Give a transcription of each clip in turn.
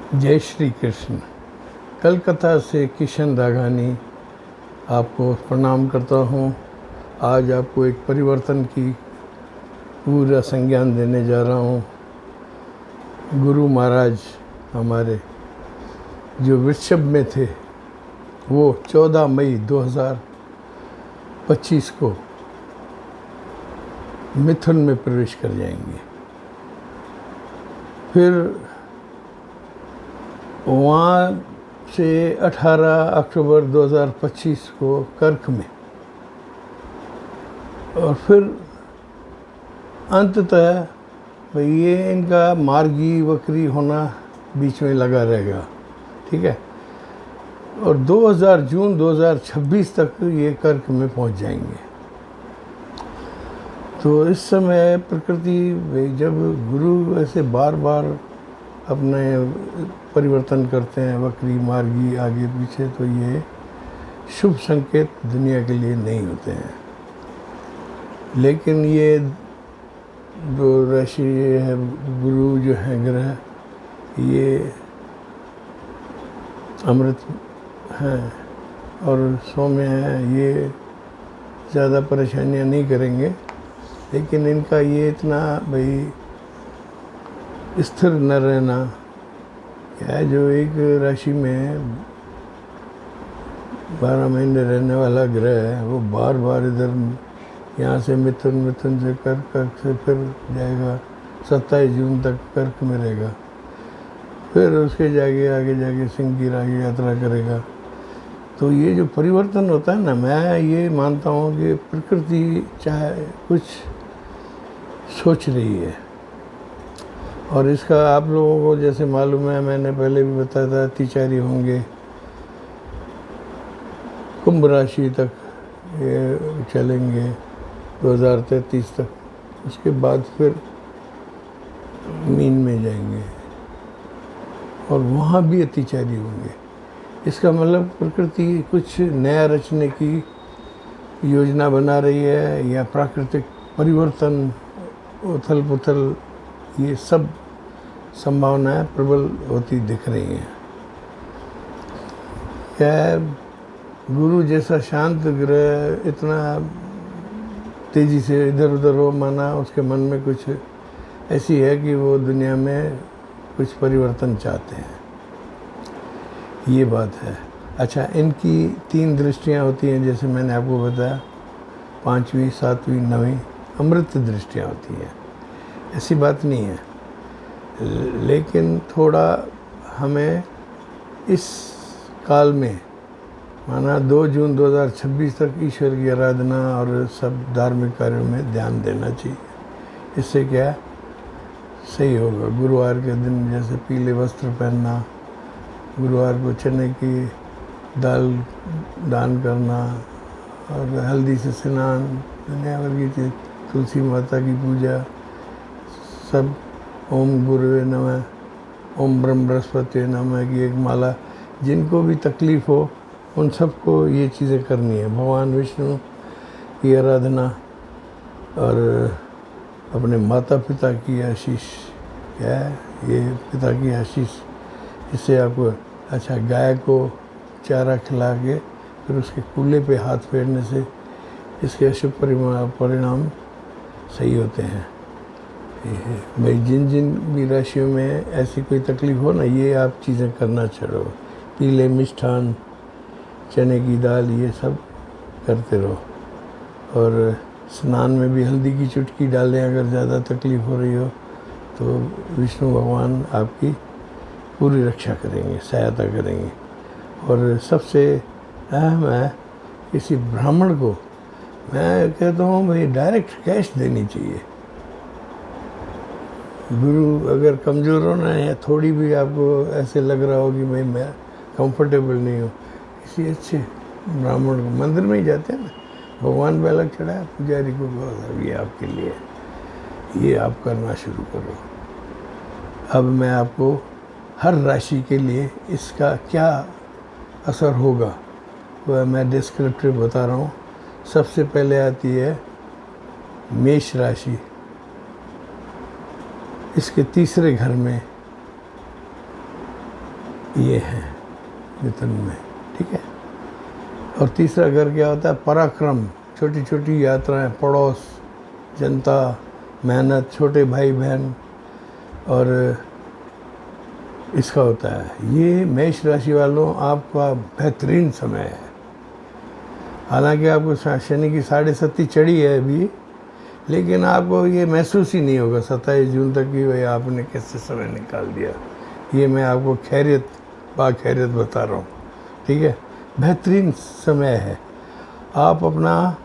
जय श्री कृष्ण। कलकत्ता से किशन राघानी आपको प्रणाम करता हूँ। आज आपको एक परिवर्तन की पूरा संज्ञान देने जा रहा हूँ। गुरु महाराज हमारे जो वृषभ में थे वो 14 मई 2025 को मिथुन में प्रवेश कर जाएंगे। फिर वहाँ से 18 अक्टूबर 2025 को कर्क में, और फिर अंततः भाई ये इनका मार्गी वक्री होना बीच में लगा रहेगा, ठीक है। और जून 2026 तक ये कर्क में पहुंच जाएंगे। तो इस समय प्रकृति जब गुरु ऐसे बार बार अपने परिवर्तन करते हैं, वक्री मार्गी आगे पीछे, तो ये शुभ संकेत दुनिया के लिए नहीं होते हैं। लेकिन ये जो राशि है, गुरु जो है ग्रह, ये अमृत हैं और सौम्य है, ये ज़्यादा परेशानियां नहीं करेंगे। लेकिन इनका ये इतना भाई स्थिर न रहना क्या है, जो एक राशि में 12 महीने रहने वाला ग्रह है, वो बार बार इधर यहाँ से मिथुन से कर्क से फिर जाएगा, 27 जून तक कर्क में रहेगा। फिर उसके आगे जाके सिंह की राह यात्रा करेगा। तो ये जो परिवर्तन होता है ना, मैं ये मानता हूँ कि प्रकृति चाहे कुछ सोच रही है। और इसका आप लोगों को जैसे मालूम है, मैंने पहले भी बताया था, अतिचारी होंगे कुंभ राशि तक ये चलेंगे 2033 तक। उसके बाद फिर मीन में जाएंगे और वहाँ भी अतिचारी होंगे। इसका मतलब प्रकृति कुछ नया रचने की योजना बना रही है, या प्राकृतिक परिवर्तन, उथल पुथल, ये सब संभावनाएं प्रबल होती दिख रही हैं। क्या गुरु जैसा शांत ग्रह इतना तेज़ी से इधर उधर हो, माना उसके मन में कुछ ऐसी है कि वो दुनिया में कुछ परिवर्तन चाहते हैं, ये बात है। अच्छा, इनकी 3 दृष्टियां होती हैं, जैसे मैंने आपको बताया, 5वीं, 7वीं, 9वीं अमृत दृष्टियां होती हैं। ऐसी बात नहीं है, लेकिन थोड़ा हमें इस काल में, माना 2 जून 2026 तक ईश्वर की आराधना और सब धार्मिक कार्यों में ध्यान देना चाहिए। इससे क्या सही होगा। गुरुवार के दिन जैसे पीले वस्त्र पहनना, गुरुवार को चने की दाल दान करना, और हल्दी से स्नान, दुनिया भर की चीज़, तुलसी माता की पूजा, सब ओम गुरुवे नमः, ओम ब्रह्म बृहस्पति नमः की एक माला। जिनको भी तकलीफ़ हो उन सबको ये चीज़ें करनी है। भगवान विष्णु की आराधना और अपने माता पिता की आशीष, क्या है ये, पिता की आशीष, इससे आपको। अच्छा, गाय को चारा खिला के फिर उसके कूल्हे पे हाथ फेरने से इसके अशुभ परिणाम सही होते हैं। भाई जिन भी राशियों में ऐसी कोई तकलीफ हो ना, ये आप चीज़ें करना छोड़ो। पीले मिष्ठान, चने की दाल, ये सब करते रहो। और स्नान में भी हल्दी की चुटकी डालें। अगर ज़्यादा तकलीफ हो रही हो तो विष्णु भगवान आपकी पूरी रक्षा करेंगे, सहायता करेंगे। और सबसे अहम है, किसी ब्राह्मण को मैं कहता हूँ भाई डायरेक्ट कैश देनी चाहिए। गुरु अगर कमज़ोर हो ना, या थोड़ी भी आपको ऐसे लग रहा हो कि भाई मैं कंफर्टेबल नहीं हूँ, किसी अच्छे ब्राह्मण को, मंदिर में ही जाते हैं ना, भगवान पे अलग चढ़ाया, पुजारी को कहो ये आपके लिए, ये आप करना शुरू करो। अब मैं आपको हर राशि के लिए इसका क्या असर होगा वह मैं डिस्क्रिप्टिव बता रहा हूँ। सबसे पहले आती है मेष राशि। इसके तीसरे घर में ये है मिथुन में, ठीक है। और तीसरा घर क्या होता है? पराक्रम, छोटी छोटी यात्राएं, पड़ोस, जनता, मेहनत, छोटे भाई बहन, और इसका होता है। ये मेष राशि वालों आपका बेहतरीन समय है। हालांकि आपको शनि की 7.5 चढ़ी है अभी, लेकिन आपको ये महसूस ही नहीं होगा 27 जून तक कि भाई आपने कैसे समय निकाल दिया। ये मैं आपको खैरियत खैरियत बता रहा हूँ, ठीक है। बेहतरीन समय है, आप अपना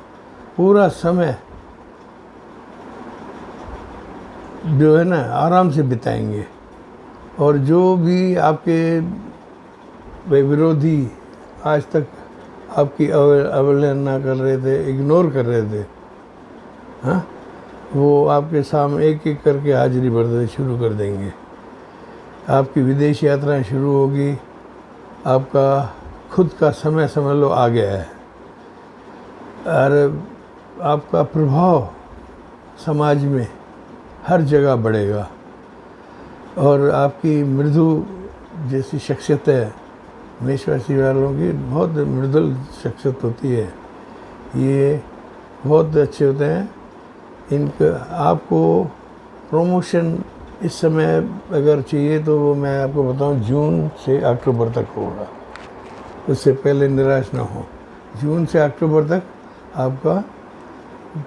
पूरा समय जो है ना आराम से बिताएंगे। और जो भी आपके विरोधी आज तक आपकी अवहेलना कर रहे थे, इग्नोर कर रहे थे, हाँ, वो आपके सामने एक एक करके हाजिरी भरते शुरू कर देंगे। आपकी विदेश यात्राएं शुरू होगी, आपका खुद का समय समझ लो आ गया है, और आपका प्रभाव समाज में हर जगह बढ़ेगा। और आपकी मृदु जैसी शख्सियत है, मेष राशि वालों की बहुत मृदुल शख्सियत होती है, ये बहुत अच्छे होते हैं। इनका आपको प्रमोशन इस समय अगर चाहिए तो वो मैं आपको बताऊं जून से अक्टूबर तक होगा, उससे पहले निराश ना हो। जून से अक्टूबर तक आपका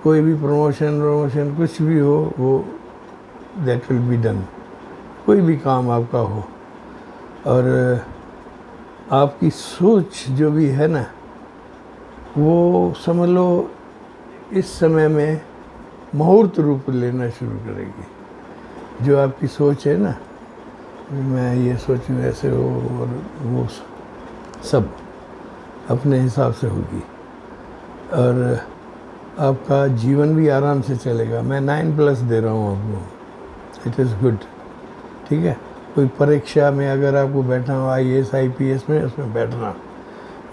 कोई भी प्रमोशन कुछ भी हो, वो दैट विल बी डन, कोई भी काम आपका हो। और आपकी सोच जो भी है ना, वो समझ लो इस समय में मुहूर्त रूप लेना शुरू करेगी। जो आपकी सोच है ना, मैं ये सोचूं ऐसे हो, और वो सब अपने हिसाब से होगी। और आपका जीवन भी आराम से चलेगा। मैं 9+ दे रहा हूँ आपको, इट इज़ गुड, ठीक है। कोई परीक्षा में अगर आपको बैठना हो IAS IPS में, उसमें बैठना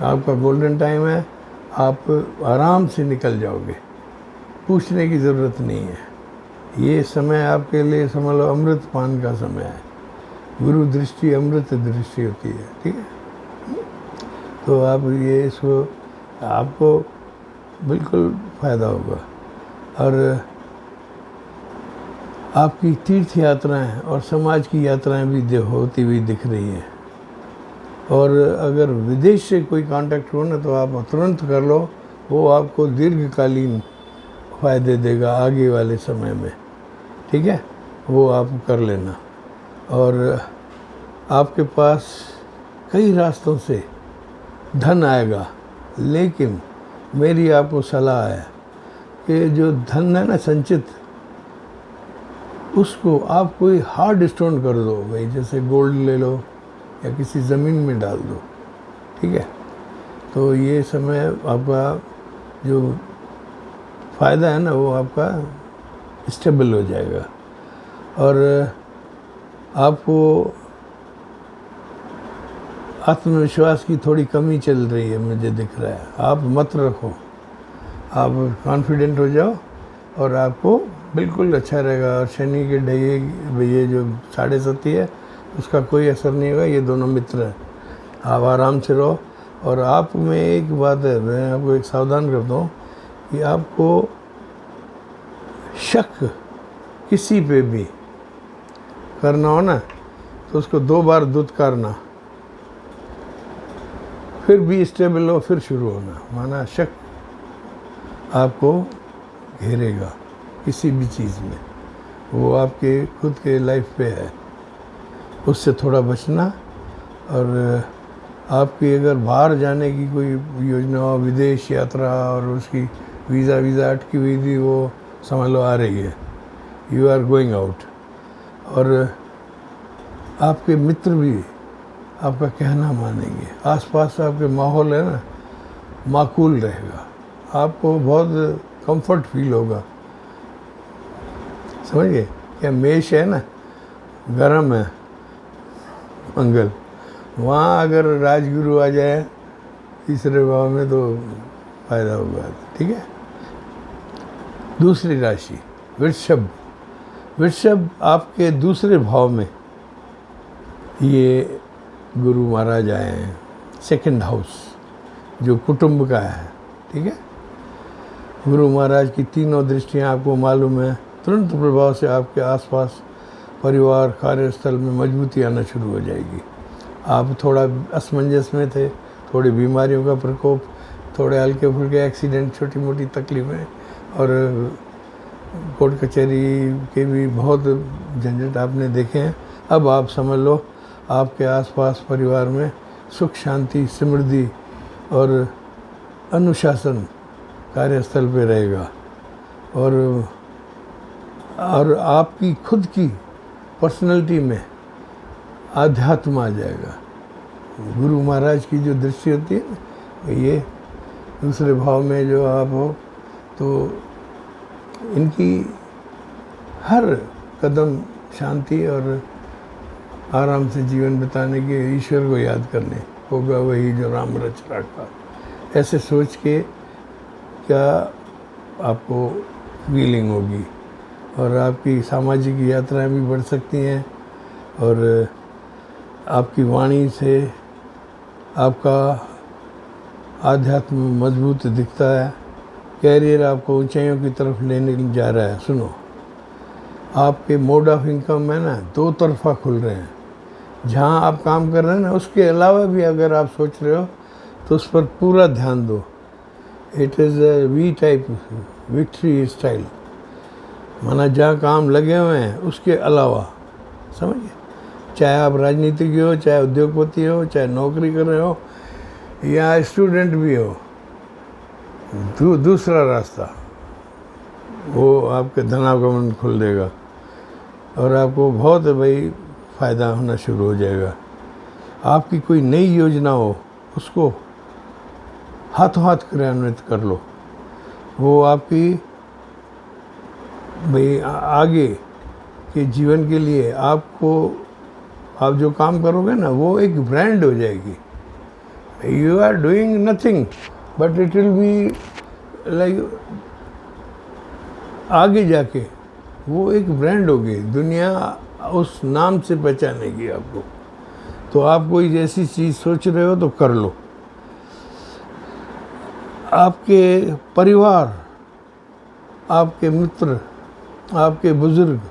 आपका गोल्डन टाइम है, आप आराम से निकल जाओगे, पूछने की ज़रूरत नहीं है। ये समय आपके लिए समझ लो अमृत पान का समय है। गुरु दृष्टि अमृत दृष्टि होती है, ठीक है। तो आप ये इसको आपको बिल्कुल फ़ायदा होगा। और आपकी तीर्थ यात्राएं और समाज की यात्राएं भी होती हुई दिख रही हैं। और अगर विदेश से कोई कांटेक्ट हो ना, तो आप तुरंत कर लो, वो आपको दीर्घकालीन फ़ायदे देगा आगे वाले समय में, ठीक है, वो आप कर लेना। और आपके पास कई रास्तों से धन आएगा, लेकिन मेरी आपको सलाह है कि जो धन है ना संचित, उसको आप कोई हार्ड स्टोन कर दो भाई, जैसे गोल्ड ले लो या किसी ज़मीन में डाल दो, ठीक है। तो ये समय आपका जो फ़ायदा है ना, वो आपका स्टेबल हो जाएगा। और आपको आत्मविश्वास की थोड़ी कमी चल रही है, मुझे दिख रहा है। आप मत रखो, आप कॉन्फिडेंट हो जाओ और आपको बिल्कुल अच्छा रहेगा। और शनि के ढहे ये जो 7.5 है, उसका कोई असर नहीं होगा। ये दोनों मित्र हैं, आप आराम से रहो। और आप में एक बात है, मैं आपको एक सावधान करता हूँ कि आपको शक किसी पे भी करना हो ना, तो उसको 2 बार दुत्कारना, फिर भी स्टेबल हो, फिर शुरू होना। माना शक आपको घेरेगा किसी भी चीज़ में, वो आपके खुद के लाइफ पे है, उससे थोड़ा बचना। और आपकी अगर बाहर जाने की कोई योजना हो, विदेश यात्रा, और उसकी वीज़ा अटकी हुई थी, वो समझ लो आ रही है, यू आर गोइंग आउट। और आपके मित्र भी आपका कहना मानेंगे, आसपास आपके माहौल है ना माकूल रहेगा, आपको बहुत कंफर्ट फील होगा। समझिए, क्या मेष है ना, गर्म है मंगल, वहाँ अगर राजगुरु आ जाए तीसरे भाव में तो फायदा होगा, ठीक है। दूसरी राशि वृषभ। वृषभ आपके दूसरे भाव में ये गुरु महाराज आए हैं, सेकंड हाउस जो कुटुंब का है, ठीक है। गुरु महाराज की तीनों दृष्टियाँ आपको मालूम है, तुरंत प्रभाव से आपके आसपास परिवार कार्यस्थल में मजबूती आना शुरू हो जाएगी। आप थोड़ा असमंजस में थे, थोड़ी बीमारियों का प्रकोप, थोड़े हल्के फुल्के एक्सीडेंट, छोटी मोटी तकलीफ़ें और कोर्ट कचहरी के भी बहुत झंझट आपने देखे हैं। अब आप समझ लो आपके आसपास परिवार में सुख शांति समृद्धि और अनुशासन कार्यस्थल पे रहेगा और आपकी खुद की पर्सनैलिटी में आध्यात्म आ जाएगा। गुरु महाराज की जो दृष्टि होती है ना, ये दूसरे भाव में जो आप हो, तो इनकी हर कदम शांति और आराम से जीवन बिताने के, ईश्वर को याद करने, होगा वही जो राम रच रखा। ऐसे सोच के क्या आपको फीलिंग होगी और आपकी सामाजिक यात्राएं भी बढ़ सकती हैं और आपकी वाणी से आपका आध्यात्म मजबूत दिखता है। कैरियर आपको ऊंचाइयों की तरफ लेने जा रहा है। सुनो, आपके मोड ऑफ इनकम है ना, दो तरफा खुल रहे हैं। जहाँ आप काम कर रहे हैं ना, उसके अलावा भी अगर आप सोच रहे हो तो उस पर पूरा ध्यान दो। It is we type victory style, माना जहाँ काम लगे हुए हैं उसके अलावा, समझिए। चाहे आप राजनीतिज्ञ हो, चाहे उद्योगपति हो, चाहे नौकरी कर रहे हो या स्टूडेंट भी हो, दूसरा रास्ता वो आपके धनागमन खुल देगा और आपको बहुत भाई फ़ायदा होना शुरू हो जाएगा। आपकी कोई नई योजना हो, उसको हाथों हाथ क्रियान्वित कर लो। वो आपकी भाई आगे के जीवन के लिए आपको, आप जो काम करोगे ना, वो एक ब्रांड हो जाएगी। You are doing nothing but it will be like, आगे जाके वो एक ब्रांड होगी, दुनिया उस नाम से पहचानेगी आपको। तो आप कोई ऐसी चीज़ सोच रहे हो तो कर लो। आपके परिवार, आपके मित्र, आपके बुज़ुर्ग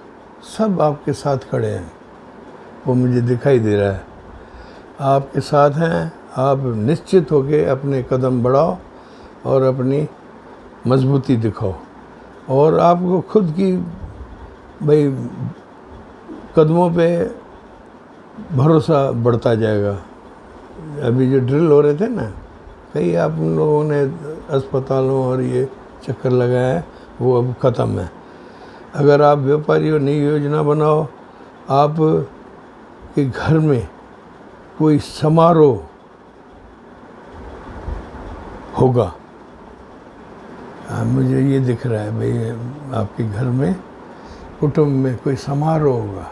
सब आपके साथ खड़े हैं, वो मुझे दिखाई दे रहा है। आपके साथ हैं, आप निश्चित होके अपने कदम बढ़ाओ और अपनी मजबूती दिखाओ और आपको खुद की भाई कदमों पे भरोसा बढ़ता जाएगा। अभी जो ड्रिल हो रहे थे ना, कई आप उन लोगों ने अस्पतालों और ये चक्कर लगाया है, वो अब ख़त्म है। अगर आप व्यापारी हो, नई योजना बनाओ, आप के घर में कोई समारोह होगा। मुझे ये दिख रहा है भाई, आपके घर में कुटुंब में कोई समारोह होगा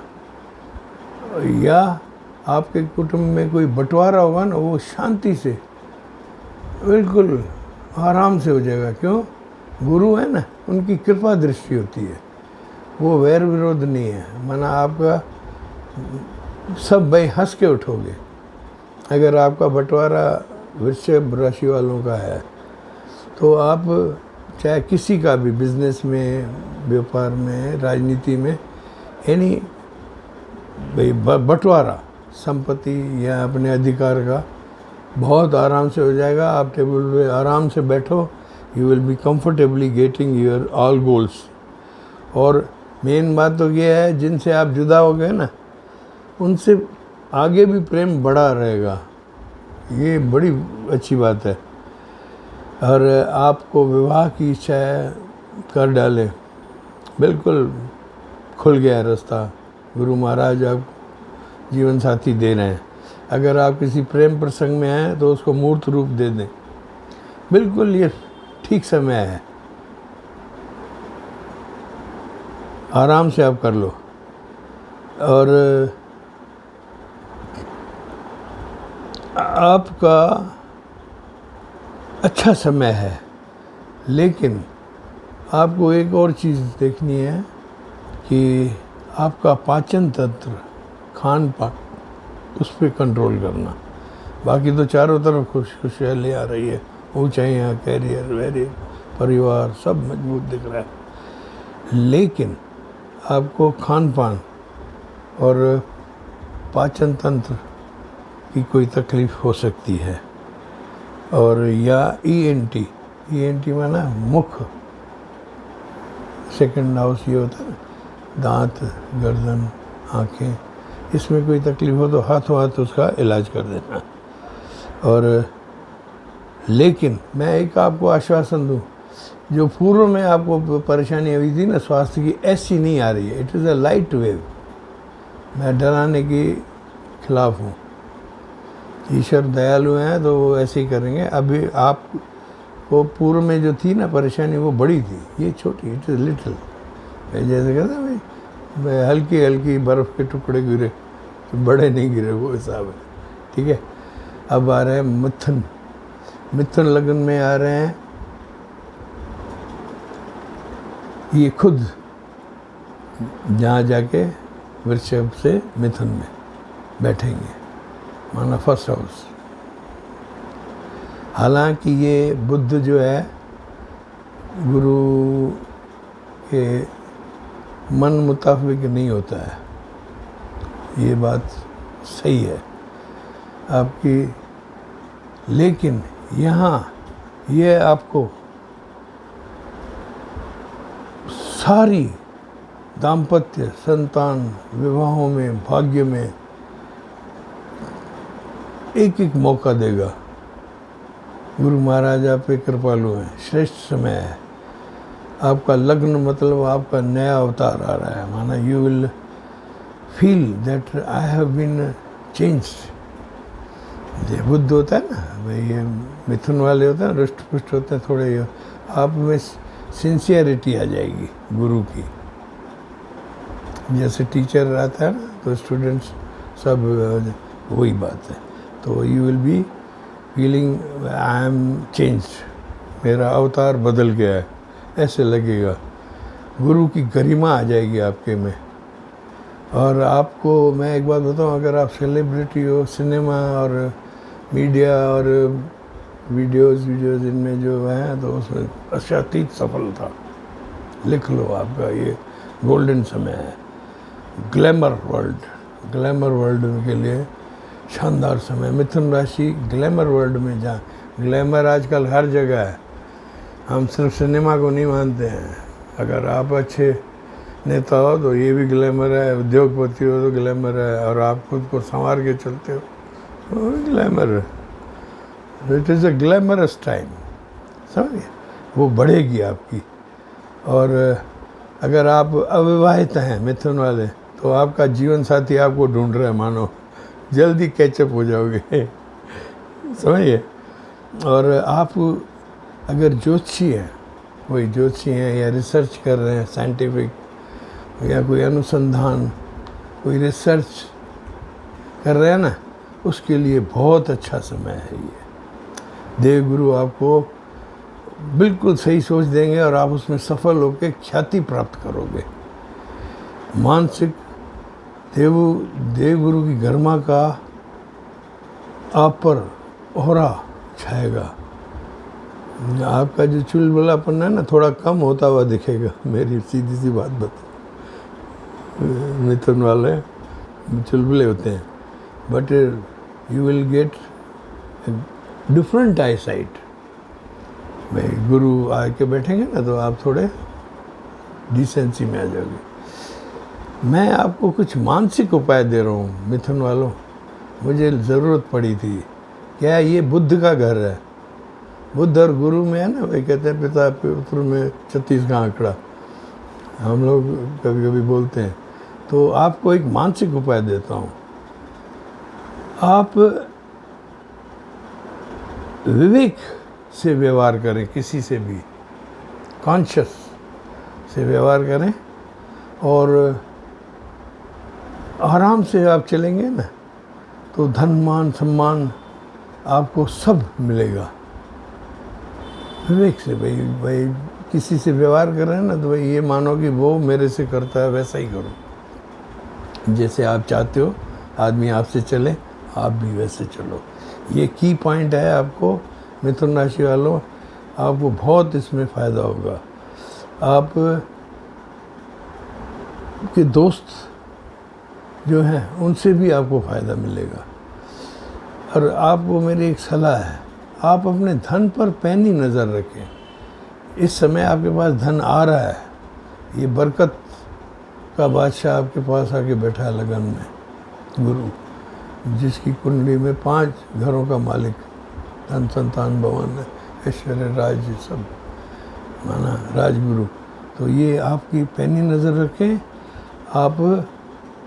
या आपके कुटुंब में कोई बंटवारा होगा ना, वो शांति से बिल्कुल आराम से हो जाएगा। क्यों? गुरु है ना, उनकी कृपा दृष्टि होती है, वो वैर विरोध नहीं है। माना आपका सब भाई हंस के उठोगे। अगर आपका बंटवारा वृश्चिक राशि वालों का है तो आप चाहे किसी का भी, बिजनेस में, व्यापार में, राजनीति में, यानी भाई बंटवारा संपत्ति या अपने अधिकार का बहुत आराम से हो जाएगा। आप टेबल पे आराम से बैठो, you will be comfortably getting your all goals. और मेन बात तो ये है, जिनसे आप जुदा हो गए ना, उनसे आगे भी प्रेम बढ़ा रहेगा। ये बड़ी अच्छी बात है। और आपको विवाह की इच्छा है, कर डाले, बिल्कुल खुल गया रास्ता। गुरु महाराज आपको जीवन साथी दे रहे हैं। अगर आप किसी प्रेम प्रसंग में हैं तो उसको मूर्त रूप दे दें। बिल्कुल ये ठीक समय है, आराम से आप कर लो। और आपका अच्छा समय है, लेकिन आपको एक और चीज़ देखनी है कि आपका पाचन तंत्र, खान पान उस पर कंट्रोल करना। बाकी तो चारों तरफ खुशहाली आ रही है, ऊंचाइयाँ, कैरियर वैरियर, परिवार सब मजबूत दिख रहा है। लेकिन आपको खान पान और पाचन तंत्र की कोई तकलीफ हो सकती है, और या ईएनटी माना मुख, सेकंड हाउस ये होता है ना, दांत, गर्दन, आँखें, इसमें कोई तकलीफ हो तो हाथों हाथ उसका इलाज कर देना। और लेकिन मैं एक आपको आश्वासन दूं, जो पूर्व में आपको परेशानी हुई थी ना स्वास्थ्य की, ऐसी नहीं आ रही है। It is a light wave. मैं डराने के खिलाफ हूँ। ईश्वर दयालु हैं तो वो ऐसे ही करेंगे। अभी आपको पूर्व में जो थी ना परेशानी, वो बड़ी थी, ये छोटी, इट इज़ लिटिल। जैसे कहते हैं भाई हल्की हल्की बर्फ़ के टुकड़े गिरे तो बड़े नहीं गिरे, वो हिसाब है। ठीक है। अब आ रहे हैं मिथुन लगन में आ रहे हैं। ये खुद जहाँ जाके वृषभ से मिथुन में बैठेंगे, माना फर्स्ट हाउस। हालांकि ये बुध जो है गुरु के मन मुताबिक नहीं होता है, ये बात सही है आपकी। लेकिन यहाँ ये आपको सारी दाम्पत्य, संतान, विवाहों में, भाग्य में एक एक मौका देगा। गुरु महाराज आप पे कृपालु हैं। श्रेष्ठ समय है आपका। लग्न मतलब आपका नया अवतार आ रहा है, माना you will feel that I have been changed. ये बुद्ध होता है ना भाई, ये मिथुन वाले होते हैं, रुष्ट पुष्ट होते हैं थोड़े, ये आप में सिंसियरिटी आ जाएगी गुरु की। जैसे टीचर रहता है ना तो स्टूडेंट्स सब वही बात है। तो you will be feeling I am changed, मेरा अवतार बदल गया है, ऐसे लगेगा। गुरु की गरिमा आ जाएगी आपके में। और आपको मैं एक बात बताऊं, अगर आप सेलिब्रिटी हो, सिनेमा और मीडिया और वीडियोस इनमें जो हैं तो उसमें अशातीत सफलता लिख लो। आपका ये गोल्डन समय है। ग्लैमर वर्ल्ड के लिए शानदार समय। मिथुन राशि ग्लैमर वर्ल्ड में, जहाँ ग्लैमर आजकल हर जगह है। हम सिर्फ सिनेमा को नहीं मानते हैं। अगर आप अच्छे नेता हो तो ये भी ग्लैमर है, उद्योगपति हो तो ग्लैमर है, और आप खुद को संवार के चलते हो तो ग्लैमर है। It is a glamorous time, समझिए। वो बढ़ेगी आपकी। और अगर आप अविवाहित हैं मिथुन वाले, तो आपका जीवन साथी आपको ढूंढ रहा है, मानो जल्दी कैचअप हो जाओगे, समझिए। और आप अगर ज्योतिषी हैं, कोई ज्योतिषी हैं या रिसर्च कर रहे हैं, साइंटिफिक या कोई अनुसंधान, कोई रिसर्च कर रहे हैं ना, उसके लिए बहुत अच्छा समय है ये। देवगुरु आपको बिल्कुल सही सोच देंगे और आप उसमें सफल होकर ख्याति प्राप्त करोगे। मानसिक देवगुरु की गरिमा का आप पर ओहरा छाएगा। आपका जो चुलबुलापन है ना, थोड़ा कम होता हुआ दिखेगा। मेरी सीधी सी बात बता, मिथुन वाले चुलबुले होते हैं, but you will get different I site. भाई गुरु आके बैठेंगे ना तो आप थोड़े डिसेंसी में आ जाओगे। मैं आपको कुछ मानसिक उपाय दे रहा हूँ मिथुन वालों, मुझे ज़रूरत पड़ी थी। क्या ये बुद्ध का घर है? बुद्ध और गुरु में है ना, वे कहते हैं पिता पुत्र में 36 का आंकड़ा, हम लोग कभी कभी बोलते हैं। तो आपको एक मानसिक उपाय देता हूँ। आप विवेक से व्यवहार करें, किसी से भी कॉन्शियस से व्यवहार करें, और आराम से आप चलेंगे ना तो धन मान सम्मान आपको सब मिलेगा। विवेक से भाई किसी से व्यवहार कर रहे हैं ना, तो भाई ये मानो कि वो मेरे से करता है, वैसा ही करो। जैसे आप चाहते हो आदमी आपसे चले, आप भी वैसे चलो। ये की पॉइंट है आपको मिथुन राशि वालों, आपको बहुत इसमें फ़ायदा होगा। आप के दोस्त जो हैं उनसे भी आपको फ़ायदा मिलेगा। और आपको मेरी एक सलाह है, आप अपने धन पर पैनी नज़र रखें। इस समय आपके पास धन आ रहा है, ये बरकत का बादशाह आपके पास आके बैठा है लगन में, गुरु, जिसकी कुंडली में 5 घरों का मालिक, धन संतान भवन ऐश्वर्य राज्य सब माना राजगुरु। तो ये आपकी पैनी नज़र रखें आप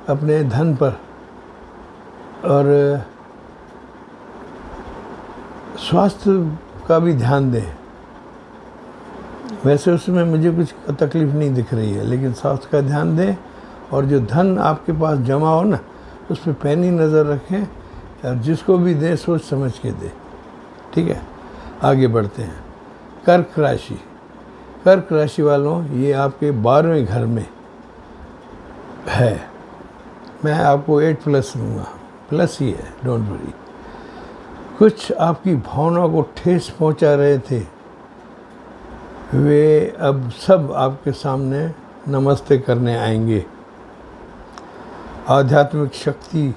अपने धन पर। और स्वास्थ्य का भी ध्यान दें। वैसे उसमें मुझे कुछ तकलीफ़ नहीं दिख रही है, लेकिन स्वास्थ्य का ध्यान दें। और जो धन आपके पास जमा हो ना, उस पर पैनी नज़र रखें, और जिसको भी दें सोच समझ के दें। ठीक है, आगे बढ़ते हैं। कर्क राशि, कर्क राशि वालों, ये आपके 12वें घर में है। मैं आपको 8+ दूँगा, प्लस ही है, डोंट वरी। कुछ आपकी भावना को ठेस पहुंचा रहे थे, वे अब सब आपके सामने नमस्ते करने आएंगे। आध्यात्मिक शक्ति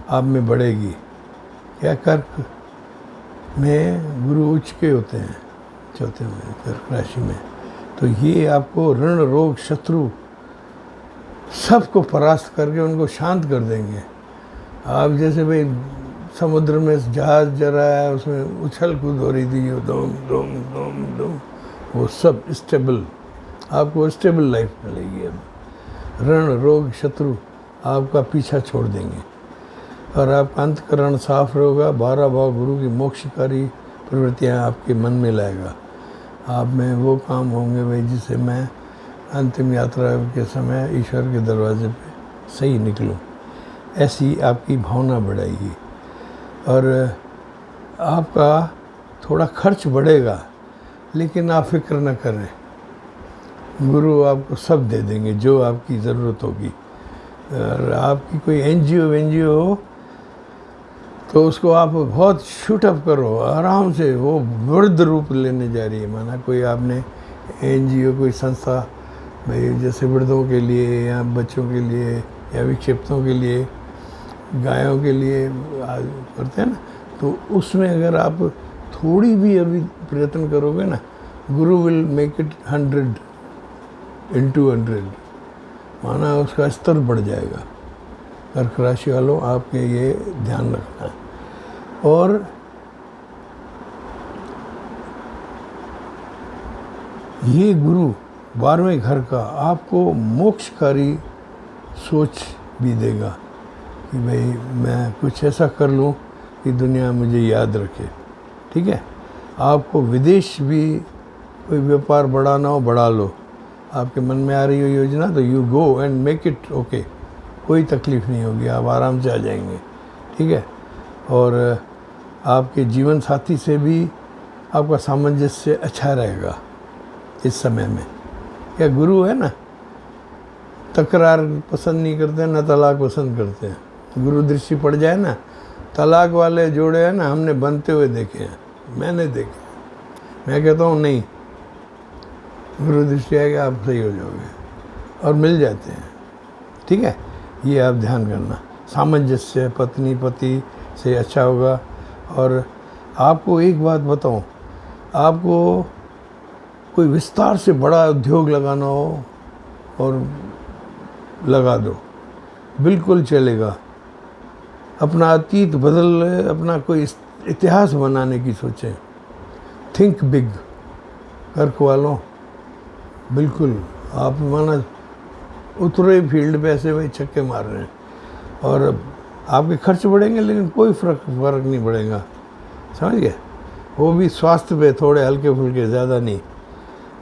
आप में बढ़ेगी। क्या कर्क में गुरु उच्च के होते हैं, चौथे में कर्क राशि में, तो ये आपको ऋण रोग शत्रु सबको परास्त करके उनको शांत कर देंगे। आप जैसे भाई समुद्र में जहाज जा रहा है, उसमें उछल कूद हो रही थी, दम दम दम दम, वो सब स्टेबल, आपको स्टेबल लाइफ मिलेगी। अब ऋण रोग शत्रु आपका पीछा छोड़ देंगे, और आपका अंतकरण साफ रहेगा। 12 भाव गुरु की मोक्षकारी प्रवृत्तियाँ आपके मन में लाएगा। आप में वो काम होंगे भाई जिससे मैं अंतिम यात्रा के समय ईश्वर के दरवाजे पे सही निकलूं, ऐसी आपकी भावना बढ़ेगी। और आपका थोड़ा खर्च बढ़ेगा, लेकिन आप फिक्र न करें, गुरु आपको सब दे देंगे जो आपकी ज़रूरत होगी। और आपकी कोई एनजीओ हो तो उसको आप बहुत शूटअप करो आराम से, वो वृद्ध रूप लेने जा रही है। माना कोई आपने एनजीओ कोई संस्था भाई जैसे वृद्धों के लिए या बच्चों के लिए या विक्षिप्तों के लिए, गायों के लिए करते हैं ना, तो उसमें अगर आप थोड़ी भी अभी प्रयत्न करोगे ना, गुरु विल मेक इट 100 into 100, माना उसका स्तर बढ़ जाएगा। कर्क राशि वालों, आपके ये ध्यान रखना है। और ये गुरु 12वें घर का आपको मोक्षकारी सोच भी देगा कि भाई मैं कुछ ऐसा कर लूँ कि दुनिया मुझे याद रखे। ठीक है, आपको विदेश भी कोई व्यापार बढ़ाना हो, बढ़ा लो। आपके मन में आ रही हो योजना, तो you go and make it okay, कोई तकलीफ़ नहीं होगी, आप आराम से आ जाएंगे। ठीक है, और आपके जीवन साथी से भी आपका सामंजस्य अच्छा रहेगा इस समय में। क्या गुरु है ना, तकरार पसंद नहीं करते, ना तलाक पसंद करते हैं। गुरु दृष्टि पड़ जाए ना, तलाक वाले जोड़े हैं ना, हमने बनते हुए देखे हैं, मैंने देखे। मैं कहता हूँ नहीं, गुरु दृष्टि आएगी आप सही हो जाओगे, और मिल जाते हैं। ठीक है, ये आप ध्यान करना। सामंजस्य पत्नी पति से अच्छा होगा। और आपको एक बात बताऊं, आपको कोई विस्तार से बड़ा उद्योग लगाना हो और लगा दो, बिल्कुल चलेगा। अपना अतीत बदल, अपना कोई इतिहास बनाने की सोचें, थिंक बिग। कर्क वालों, बिल्कुल आप माना उतरे फील्ड पे ऐसे भाई छक्के मार रहे हैं, और आपके खर्च बढ़ेंगे लेकिन कोई फर्क नहीं पड़ेगा, समझ गए। वो भी स्वास्थ्य पे थोड़े हल्के फुल्के, ज़्यादा नहीं।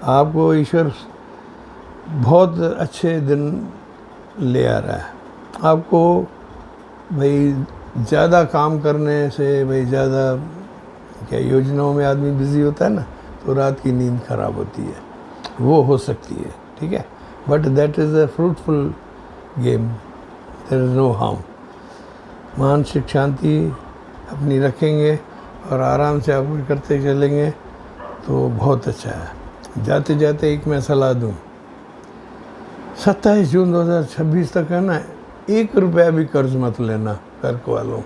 आपको ईश्वर बहुत अच्छे दिन ले आ रहा है। आपको भाई ज़्यादा काम करने से, भाई ज़्यादा क्या योजनाओं में आदमी बिज़ी होता है ना, तो रात की नींद खराब होती है, वो हो सकती है। ठीक है, but that is a fruitful game, there is no harm. मानसिक शांति अपनी रखेंगे और आराम से आप करते चलेंगे तो बहुत अच्छा है। जाते जाते एक मैं सलाह दूँ, 27 जून 2026 तक है ना, 1 रुपया भी कर्ज मत लेना कर्क वालों।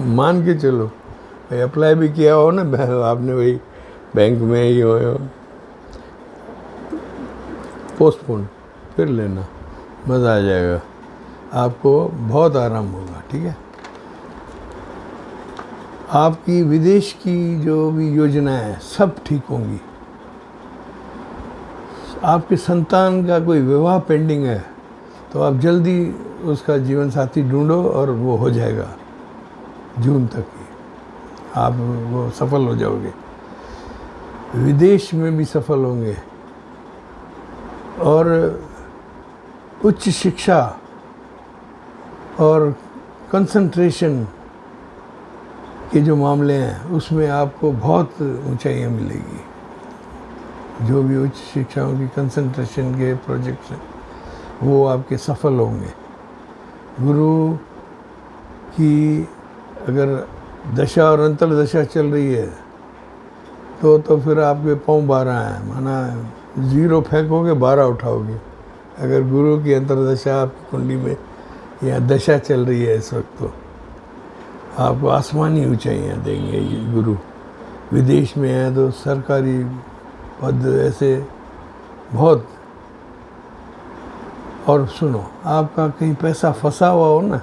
मान के चलो भाई, अप्लाई भी किया हो ना आपने, वही बैंक में ही हो, पोस्टपोन फिर लेना, मज़ा आ जाएगा, आपको बहुत आराम होगा। ठीक है, आपकी विदेश की जो भी योजनाएं हैं सब ठीक होंगी। आपके संतान का कोई विवाह पेंडिंग है तो आप जल्दी उसका जीवन साथी ढूंढो और वो हो जाएगा, जून तक ही आप वो सफल हो जाओगे, विदेश में भी सफल होंगे। और उच्च शिक्षा और कंसंट्रेशन के जो मामले हैं उसमें आपको बहुत ऊंचाइयां मिलेगी। जो भी उच्च शिक्षाओं की कंसंट्रेशन के प्रोजेक्ट्स हैं वो आपके सफल होंगे। गुरु की अगर दशा और अंतर्दशा चल रही है तो फिर आपके पाँव 12 हैं, माना 0 फेंकोगे 12 उठाओगे। अगर गुरु की अंतर्दशा आपकी कुंडली में या दशा चल रही है इस वक्त, तो आपको आसमानी ऊंचाइयाँ देंगे ये गुरु। विदेश में है तो सरकारी पद ऐसे बहुत। और सुनो, आपका कहीं पैसा फंसा हुआ हो ना,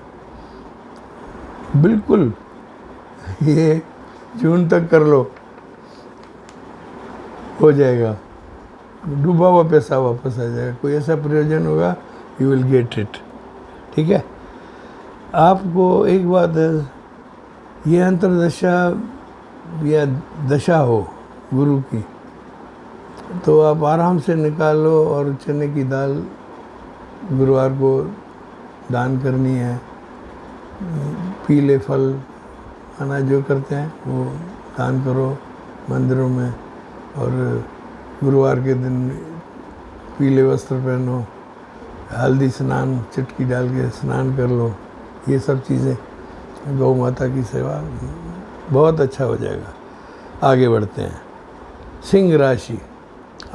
बिल्कुल ये जून तक कर लो, हो जाएगा, डूबा हुआ पैसा वापस आ जाएगा। कोई ऐसा प्रयोजन होगा, यू विल गेट इट। ठीक है, आपको एक बात है, ये अंतर्दशा या दशा हो गुरु की तो आप आराम से निकालो और चने की दाल गुरुवार को दान करनी है। पीले फल खाना जो करते हैं वो दान करो मंदिरों में, और गुरुवार के दिन पीले वस्त्र पहनो, हल्दी स्नान चुटकी डाल के स्नान कर लो। ये सब चीज़ें, गौ माता की सेवा, बहुत अच्छा हो जाएगा। आगे बढ़ते हैं। सिंह राशि,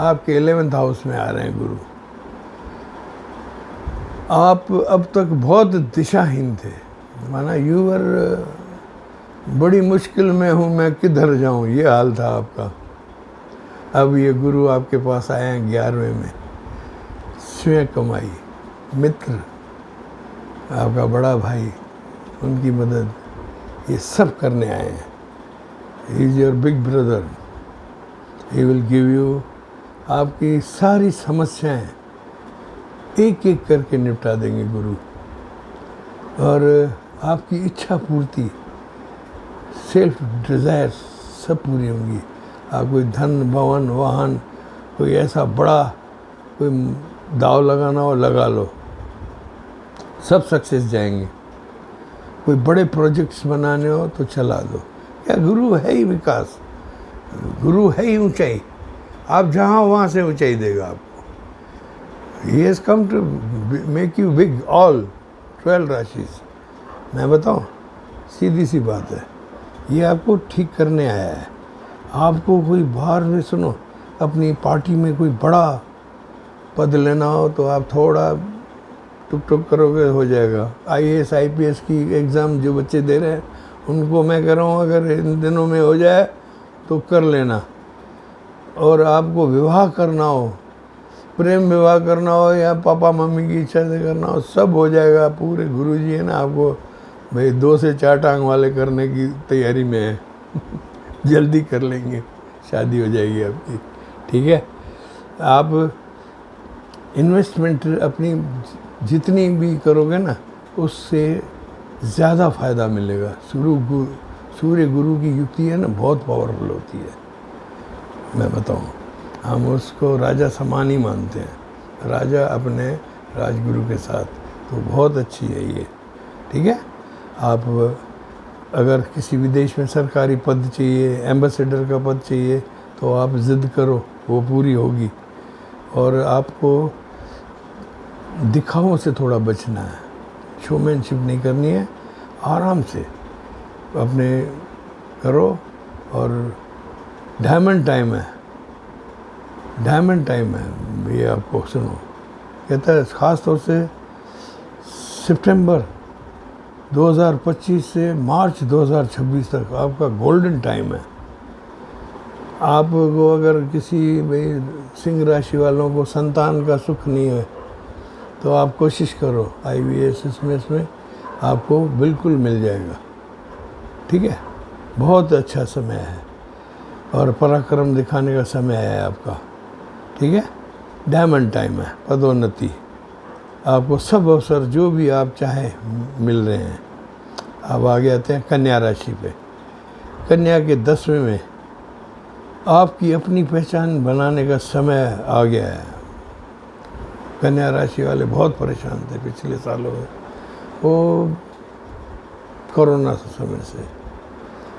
आपके 11th हाउस में आ रहे हैं गुरु। आप अब तक बहुत दिशाहीन थे, माना यूवर बड़ी मुश्किल में हूँ, मैं किधर जाऊँ, ये हाल था आपका। अब ये गुरु आपके पास आए हैं 11वें में। स्वयं कमाई, मित्र, आपका बड़ा भाई, उनकी मदद, ये सब करने आए हैं। He is your big brother, he will give you. आपकी सारी समस्याएं एक एक करके निपटा देंगे गुरु, और आपकी इच्छा पूर्ति, सेल्फ डिज़ायर सब पूरी होंगी। आप कोई धन, भवन, वाहन, कोई ऐसा बड़ा कोई दाव लगाना हो लगा लो, सब सक्सेस जाएंगे। कोई बड़े प्रोजेक्ट्स बनाने हो तो चला दो। क्या गुरु है ही विकास, गुरु है ही ऊंचाई। आप जहाँ वहाँ से ऊंचाई देगा आपको। He has come to make you big, all 12 राशिस। मैं बताऊँ, सीधी सी बात है, ये आपको ठीक करने आया है। आपको कोई बाहर में, सुनो, अपनी पार्टी में कोई बड़ा पद लेना हो तो आप थोड़ा टुक टुक करोगे, हो जाएगा। IAS IPS की एग्ज़ाम जो बच्चे दे रहे हैं उनको मैं कह रहा हूँ, अगर इन दिनों में हो जाए तो कर लेना। और आपको विवाह करना हो, प्रेम विवाह करना हो या पापा मम्मी की इच्छा से करना हो, सब हो जाएगा। पूरे गुरुजी है ना, आपको भाई 2 से 4 टांग वाले करने की तैयारी में है। जल्दी कर लेंगे, शादी हो जाएगी आपकी। ठीक है, आप इन्वेस्टमेंट अपनी जितनी भी करोगे ना, उससे ज़्यादा फ़ायदा मिलेगा। सूर्य गुरु की युक्ति है ना, बहुत पावरफुल होती है। मैं बताऊँ, हम उसको राजा समान ही मानते हैं, राजा अपने राजगुरु के साथ, तो बहुत अच्छी है ये। ठीक है, आप अगर किसी विदेश में सरकारी पद चाहिए, एम्बेसडर का पद चाहिए, तो आप ज़िद करो, वो पूरी होगी। और आपको दिखावों से थोड़ा बचना है, शोमैनशिप नहीं करनी है, आराम से अपने करो। और डायमंड टाइम है, डायमंड टाइम है ये, आपको सुनो कहता है। ख़ास तौर से सितंबर 2025 से मार्च 2026 तक आपका गोल्डन टाइम है। आपको अगर किसी भाई सिंह राशि वालों को संतान का सुख नहीं है तो आप कोशिश करो, IVF इसमें आपको बिल्कुल मिल जाएगा, ठीक है। बहुत अच्छा समय है और पराक्रम दिखाने का समय है आपका, ठीक है। डायमंड टाइम है, पदोन्नति, आपको सब अवसर जो भी आप चाहे मिल रहे हैं। अब आगे आते हैं कन्या राशि पे। कन्या के 10वें में आपकी अपनी पहचान बनाने का समय आ गया है। कन्या राशि वाले बहुत परेशान थे पिछले सालों में, वो कोरोना समय से।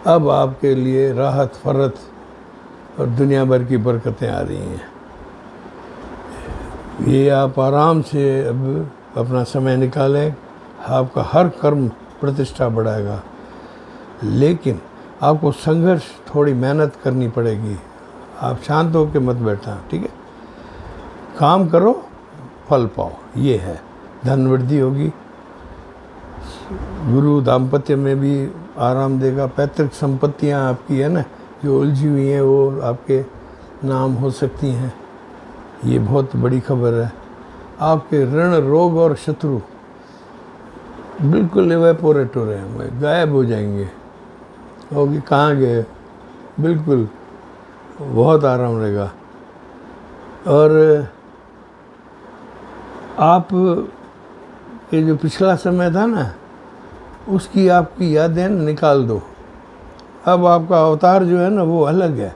अब आपके लिए राहत फरत और दुनिया भर की बरकतें आ रही हैं। ये आप आराम से अब अपना समय निकालें, आपका हर कर्म प्रतिष्ठा बढ़ाएगा। लेकिन आपको संघर्ष, थोड़ी मेहनत करनी पड़ेगी। आप शांत होकर मत बैठना, ठीक है। काम करो, फल पाओ, ये है। धन वृद्धि होगी, गुरु दाम्पत्य में भी आराम देगा। पैतृक संपत्तियां आपकी है ना जो उलझी हुई हैं, वो आपके नाम हो सकती हैं, ये बहुत बड़ी खबर है। आपके ऋण, रोग और शत्रु बिल्कुल इवेपोरेट हो रहे हैं, गायब हो जाएंगे। होगी कहाँ गए, बिल्कुल बहुत आराम रहेगा। और आप ये जो पिछला समय था ना, उसकी आपकी यादें निकाल दो। अब आपका अवतार जो है ना वो अलग है।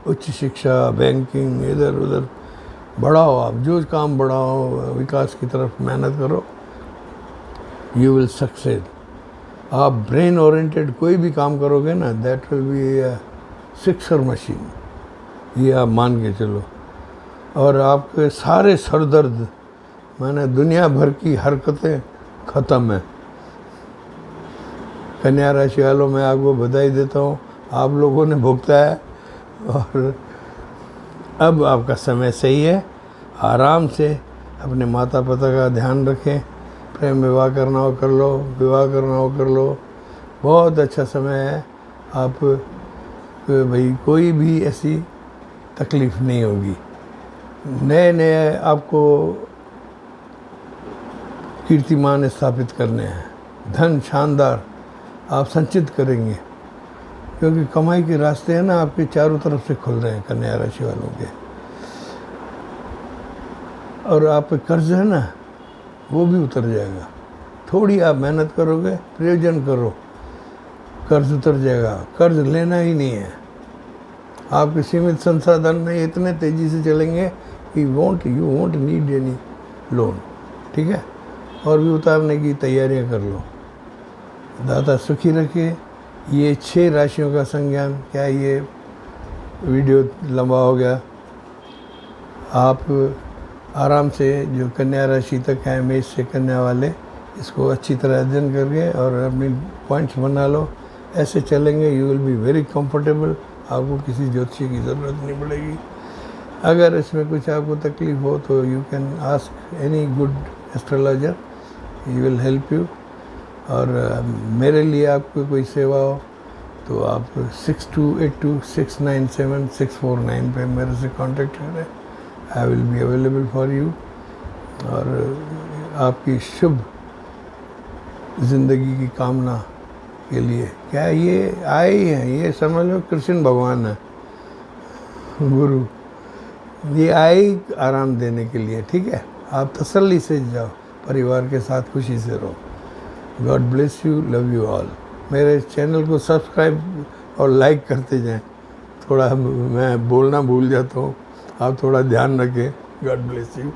उच्च शिक्षा, बैंकिंग, इधर उधर बढ़ाओ, आप जो काम बढ़ाओ, विकास की तरफ मेहनत करो, यू विल सक्सेड। आप ब्रेन ओरिएंटेड कोई भी काम करोगे ना, that will be a sixer machine, ये आप मान के चलो। और आपके सारे सरदर्द, माने दुनिया भर की हरकतें ख़त्म है। कन्या राशि वालों में आपको बधाई देता हूँ, आप लोगों ने भुगता है और अब आपका समय सही है। आराम से अपने माता पिता का ध्यान रखें। प्रेम विवाह करना हो कर लो, विवाह करना हो कर लो, बहुत अच्छा समय है। आप भाई कोई भी ऐसी तकलीफ़ नहीं होगी। नए नए आपको कीर्तिमान स्थापित करने हैं। धन शानदार आप संचित करेंगे, क्योंकि कमाई के रास्ते हैं ना आपके चारों तरफ से खुल रहे हैं कन्या राशि वालों के। और आप पे कर्ज है ना, वो भी उतर जाएगा। थोड़ी आप मेहनत करोगे, प्रयोजन करो, कर्ज उतर जाएगा। कर्ज लेना ही नहीं है। आपके सीमित संसाधन नहीं इतने तेज़ी से चलेंगे कि you won't need any loan, ठीक है। और भी उतारने की तैयारियां कर लो। दाता सुखी रखे। ये 6 राशियों का संज्ञान, क्या ये वीडियो लंबा हो गया। आप आराम से जो कन्या राशि तक है, मेष से कन्या वाले, इसको अच्छी तरह अध्ययन करके और अपनी पॉइंट्स बना लो। ऐसे चलेंगे, you will be very comfortable. आपको किसी ज्योतिषी की ज़रूरत नहीं पड़ेगी। अगर इसमें कुछ आपको तकलीफ़ हो तो you can ask any good astrologer, he will help you. और मेरे लिए आपको कोई सेवा हो तो आप 6282697649 पे मेरे से कांटेक्ट करें। I will be available for you. और आपकी शुभ ज़िंदगी की कामना के लिए, क्या ये आए ही हैं, ये समझ लो कृष्ण भगवान है, गुरु, ये आए ही आराम देने के लिए, ठीक है। आप तसल्ली से जाओ, परिवार के साथ खुशी से रहो। God bless you, love you all. मेरे चैनल को सब्सक्राइब और लाइक करते जाएं। थोड़ा मैं बोलना भूल जाता हूँ, आप थोड़ा ध्यान रखें। God bless you.